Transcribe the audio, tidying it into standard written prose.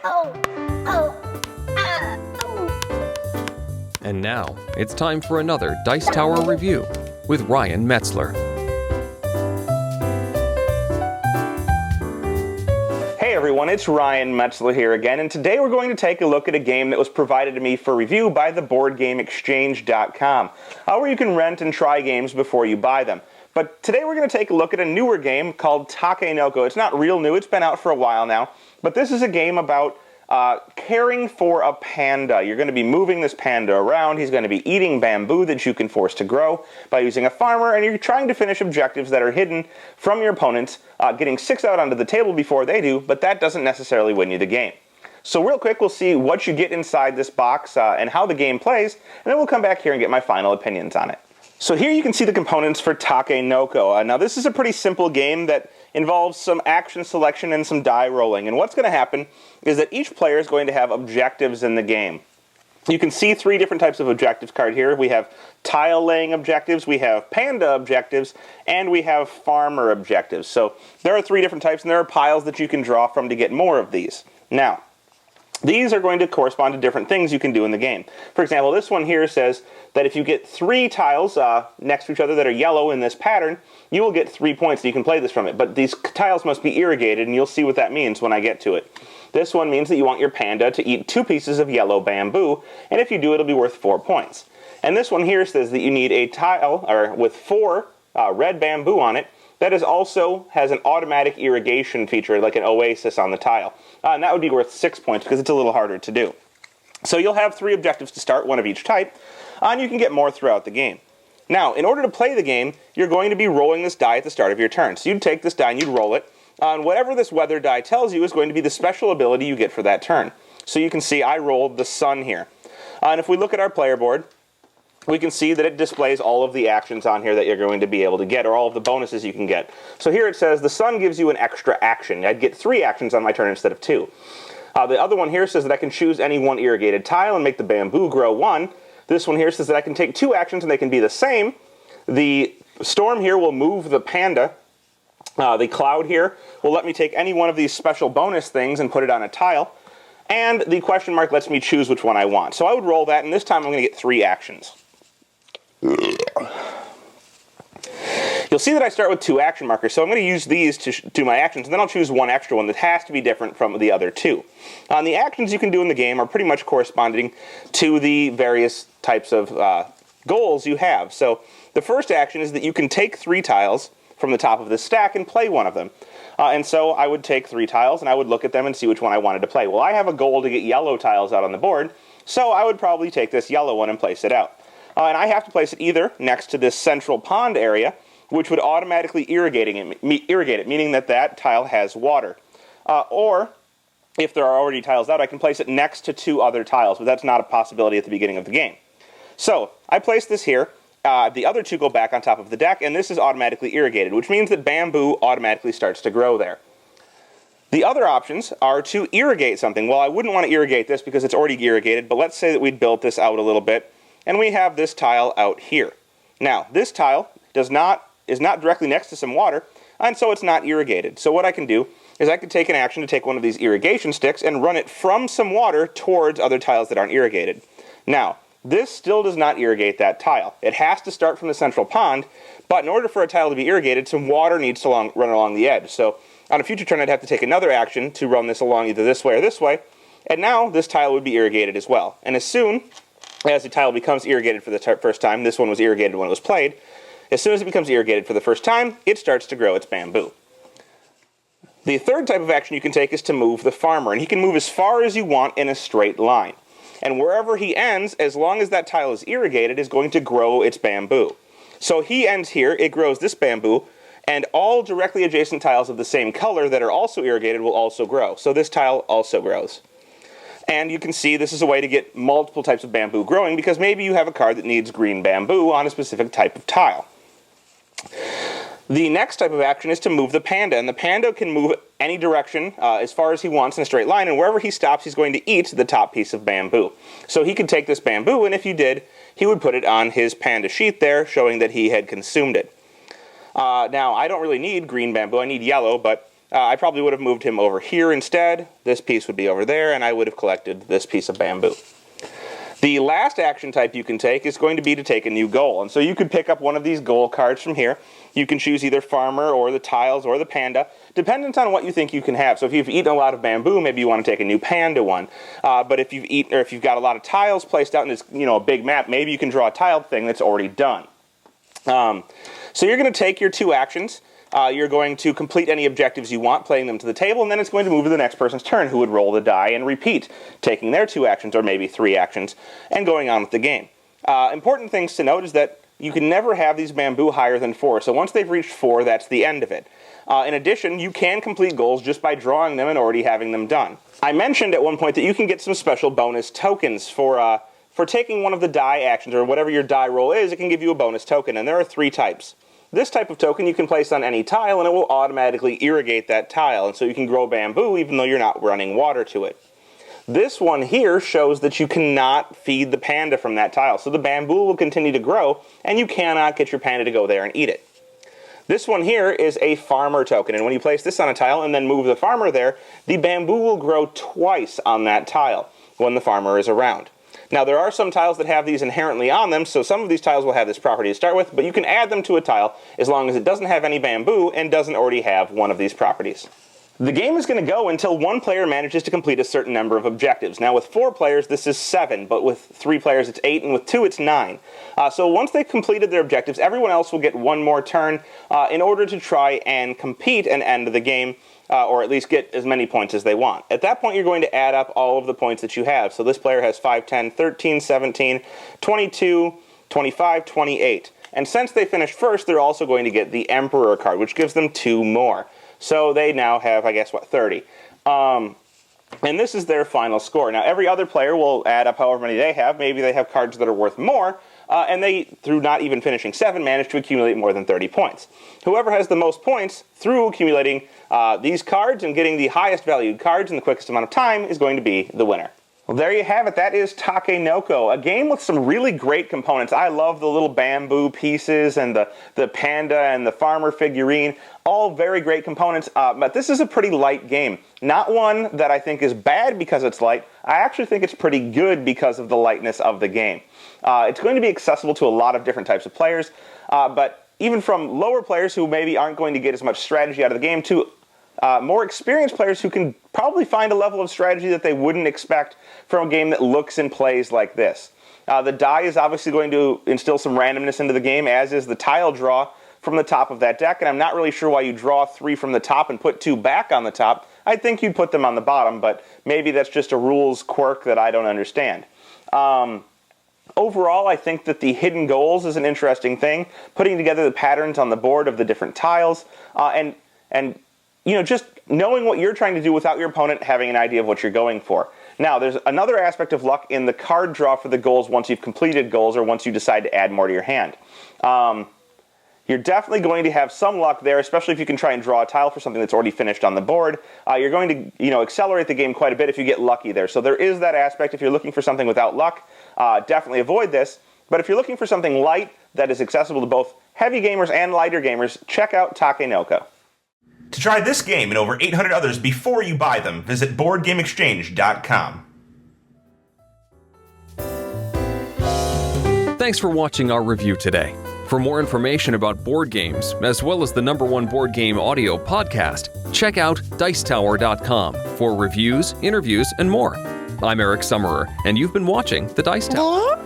And now, it's time for another Dice Tower review with Ryan Metzler. Hey everyone, it's Ryan Metzler here again, and today we're going to take a look at a game that was provided to me for review by the BoardGameExchange.com, where you can rent and try games before you buy them. But today we're going to take a look at a newer game called Takenoko. It's not real new, it's been out for a while now, but this is a game about caring for a panda. You're going to be moving this panda around. He's going to be eating bamboo that you can force to grow by using a farmer, and you're trying to finish objectives that are hidden from your opponents, getting 6 out onto the table before they do, but that doesn't necessarily win you the game. So real quick, we'll see what you get inside this box and how the game plays, and then we'll come back here and get my final opinions on it. So here you can see the components for Takenoko. Now this is a pretty simple game that involves some action selection and some die rolling. And what's going to happen is that each player is going to have objectives in the game. You can see 3 different types of objectives card here. We have tile laying objectives, we have panda objectives, and we have farmer objectives. So there are 3 different types, and there are piles that you can draw from to get more of these. Now, these are going to correspond to different things you can do in the game. For example, this one here says that if you get 3 tiles next to each other that are yellow in this pattern, you will get 3 points, and you can play this from it. But these tiles must be irrigated, and you'll see what that means when I get to it. This one means that you want your panda to eat 2 pieces of yellow bamboo, and if you do, it'll be worth 4 points. And this one here says that you need a tile with 4 red bamboo on it that also has an automatic irrigation feature, like an oasis on the tile. And that would be worth 6 points because it's a little harder to do. So you'll have 3 objectives to start, 1 of each type, and you can get more throughout the game. Now, in order to play the game, you're going to be rolling this die at the start of your turn. So you'd take this die and you'd roll it, and whatever this weather die tells you is going to be the special ability you get for that turn. So you can see I rolled the sun here. And if we look at our player board, we can see that it displays all of the actions on here that you're going to be able to get, or all of the bonuses you can get. So here it says the sun gives you an extra action. I'd get 3 actions on my turn instead of 2. The other one here says that I can choose any 1 irrigated tile and make the bamboo grow 1. This one here says that I can take 2 actions and they can be the same. The storm here will move the panda. The cloud here will let me take any one of these special bonus things and put it on a tile. And the question mark lets me choose which one I want. So I would roll that, and this time I'm going to get 3 actions. You'll see that I start with 2 action markers, so I'm going to use these to do my actions, and then I'll choose 1 extra one that has to be different from the other 2. The actions you can do in the game are pretty much corresponding to the various types of goals you have. So the first action is that you can take 3 tiles from the top of this stack and play one of them. And so I would take 3 tiles, and I would look at them and see which one I wanted to play. Well, I have a goal to get yellow tiles out on the board, so I would probably take this yellow one and place it out. And I have to place it either next to this central pond area, which would automatically irrigate it, meaning that that tile has water. Or, if there are already tiles out, I can place it next to 2 other tiles, but that's not a possibility at the beginning of the game. So, I place this here. The other 2 go back on top of the deck, and this is automatically irrigated, which means that bamboo automatically starts to grow there. The other options are to irrigate something. Well, I wouldn't want to irrigate this because it's already irrigated, but let's say that we'd built this out a little bit, and we have this tile out here. Now, this tile is not directly next to some water, and so it's not irrigated. So what I can do is I could take an action to take one of these irrigation sticks and run it from some water towards other tiles that aren't irrigated. Now, this still does not irrigate that tile. It has to start from the central pond, but in order for a tile to be irrigated, some water needs to run along the edge. So on a future turn, I'd have to take another action to run this along either this way or this way, and now this tile would be irrigated as well. And as soon as the tile becomes irrigated for the first time, this one was irrigated when it was played, as soon as it becomes irrigated for the first time, it starts to grow its bamboo. The third type of action you can take is to move the farmer, and he can move as far as you want in a straight line. And wherever he ends, as long as that tile is irrigated, is going to grow its bamboo. So he ends here, it grows this bamboo, and all directly adjacent tiles of the same color that are also irrigated will also grow. So this tile also grows. And you can see this is a way to get multiple types of bamboo growing, because maybe you have a card that needs green bamboo on a specific type of tile. The next type of action is to move the panda, and the panda can move any direction as far as he wants in a straight line, and wherever he stops, he's going to eat the top piece of bamboo. So he could take this bamboo, and if he did, he would put it on his panda sheet there, showing that he had consumed it. Now, I don't really need green bamboo, I need yellow, but I probably would have moved him over here instead. This piece would be over there, and I would have collected this piece of bamboo. The last action type you can take is going to be to take a new goal. And so you could pick up one of these goal cards from here. You can choose either farmer or the tiles or the panda, dependent on what you think you can have. So if you've eaten a lot of bamboo, maybe you want to take a new panda one. But if you've got a lot of tiles placed out in this, a big map, maybe you can draw a tiled thing that's already done. So you're going to take your 2 actions. You're going to complete any objectives you want, playing them to the table, and then it's going to move to the next person's turn, who would roll the die and repeat, taking their 2 actions, or maybe 3 actions, and going on with the game. Important things to note is that you can never have these bamboo higher than 4, so once they've reached 4, that's the end of it. In addition, you can complete goals just by drawing them and already having them done. I mentioned at one point that you can get some special bonus tokens for taking one of the die actions, or whatever your die roll is. It can give you a bonus token, and there are 3 types. This type of token you can place on any tile, and it will automatically irrigate that tile, and so you can grow bamboo even though you're not running water to it. This one here shows that you cannot feed the panda from that tile, so the bamboo will continue to grow, and you cannot get your panda to go there and eat it. This one here is a farmer token, and when you place this on a tile and then move the farmer there, the bamboo will grow twice on that tile when the farmer is around. Now, there are some tiles that have these inherently on them, so some of these tiles will have this property to start with, but you can add them to a tile as long as it doesn't have any bamboo and doesn't already have one of these properties. The game is going to go until 1 player manages to complete a certain number of objectives. Now, with 4 players, this is 7, but with 3 players, it's 8, and with 2, it's 9. So once they've completed their objectives, everyone else will get 1 more turn in order to try and compete and end the game, or at least get as many points as they want. At that point, you're going to add up all of the points that you have. So this player has 5, 10, 13, 17, 22, 25, 28. And since they finished first, they're also going to get the Emperor card, which gives them 2 more. So they now have, 30. And this is their final score. Now, every other player will add up however many they have. Maybe they have cards that are worth more, and they, through not even finishing 7, managed to accumulate more than 30 points. Whoever has the most points through accumulating these cards and getting the highest valued cards in the quickest amount of time is going to be the winner. Well, there you have it. That is Takenoko, a game with some really great components. I love the little bamboo pieces and the panda and the farmer figurine. All very great components, but this is a pretty light game. Not one that I think is bad because it's light. I actually think it's pretty good because of the lightness of the game. It's going to be accessible to a lot of different types of players, but even from lower players who maybe aren't going to get as much strategy out of the game to more experienced players who can probably find a level of strategy that they wouldn't expect from a game that looks and plays like this. The die is obviously going to instill some randomness into the game, as is the tile draw from the top of that deck, and I'm not really sure why you draw 3 from the top and put 2 back on the top. I think you'd put them on the bottom, but maybe that's just a rules quirk that I don't understand. Overall, I think that the hidden goals is an interesting thing, putting together the patterns on the board of the different tiles, and just knowing what you're trying to do without your opponent having an idea of what you're going for. Now, there's another aspect of luck in the card draw for the goals once you've completed goals or once you decide to add more to your hand. You're definitely going to have some luck there, especially if you can try and draw a tile for something that's already finished on the board. You're going to, accelerate the game quite a bit if you get lucky there. So there is that aspect. If you're looking for something without luck, definitely avoid this. But if you're looking for something light that is accessible to both heavy gamers and lighter gamers, check out Takenoko. To try this game and over 800 others before you buy them, visit BoardGameExchange.com. Thanks for watching our review today. For more information about board games, as well as the #1 board game audio podcast, check out Dicetower.com for reviews, interviews, and more. I'm Eric Summerer, and you've been watching The Dice Tower.